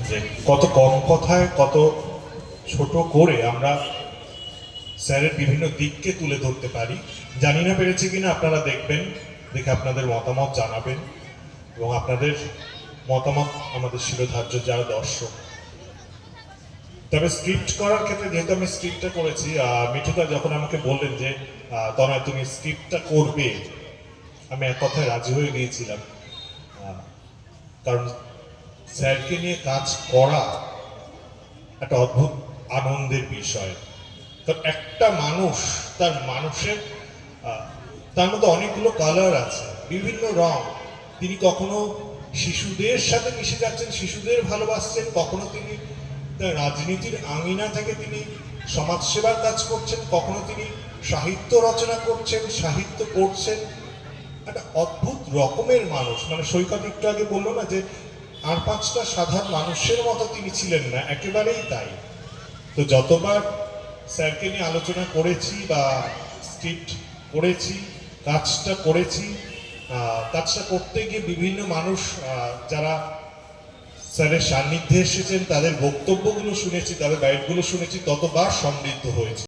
যে কত কম কথায় কত ছোট করে আমরা স্যারের বিভিন্ন দিককে তুলে ধরতে পারি। জানি না পেরেছি কিনা, আপনারা দেখবেন, দেখে আপনাদের মতামত জানাবেন এবং আপনাদের মতামত আমাদের শিরোধার্য যারা দর্শক। তবে স্ক্রিপ্ট করার ক্ষেত্রে যেহেতু আমি স্ক্রিপ্টটা করেছি, মিঠুদা যখন আমাকে বললেন যে তনয় তুমি স্ক্রিপ্টটা করবে, আমি এক কথায় রাজি হয়ে গিয়েছিলাম। কারণ স্যারকে নিয়ে কাজ করা একটা অদ্ভুত আনন্দের বিষয়। তো একটা মানুষ, তার মানুষের তার মধ্যে অনেকগুলো কালার আছে, বিভিন্ন রং। তিনি কখনো শিশুদের সাথে মিশে যাচ্ছেন, শিশুদের ভালোবাসছেন, কখনো তিনি তার রাজনীতির আঙিনা থেকে তিনি সমাজসেবার কাজ করছেন, কখনো তিনি সাহিত্য রচনা করছেন, সাহিত্য করছেন। একটা অদ্ভুত রকমের মানুষ। মানে সৈকত একটু আগে বললো না যে আর পাঁচটা সাধারণ মানুষের মতো তিনি ছিলেন না, একেবারেই তাই। তো যতবার স্যারকে নিয়ে আলোচনা করেছি বা স্ক্রিপ্ট করেছি, কাজটা করেছি, কাজটা করতে গিয়ে বিভিন্ন মানুষ যারা স্যারের সান্নিধ্যে এসেছেন, তাদের বক্তব্যগুলো শুনেছি, তাদের গাইডগুলো শুনেছি, ততবার সমৃদ্ধ হয়েছে।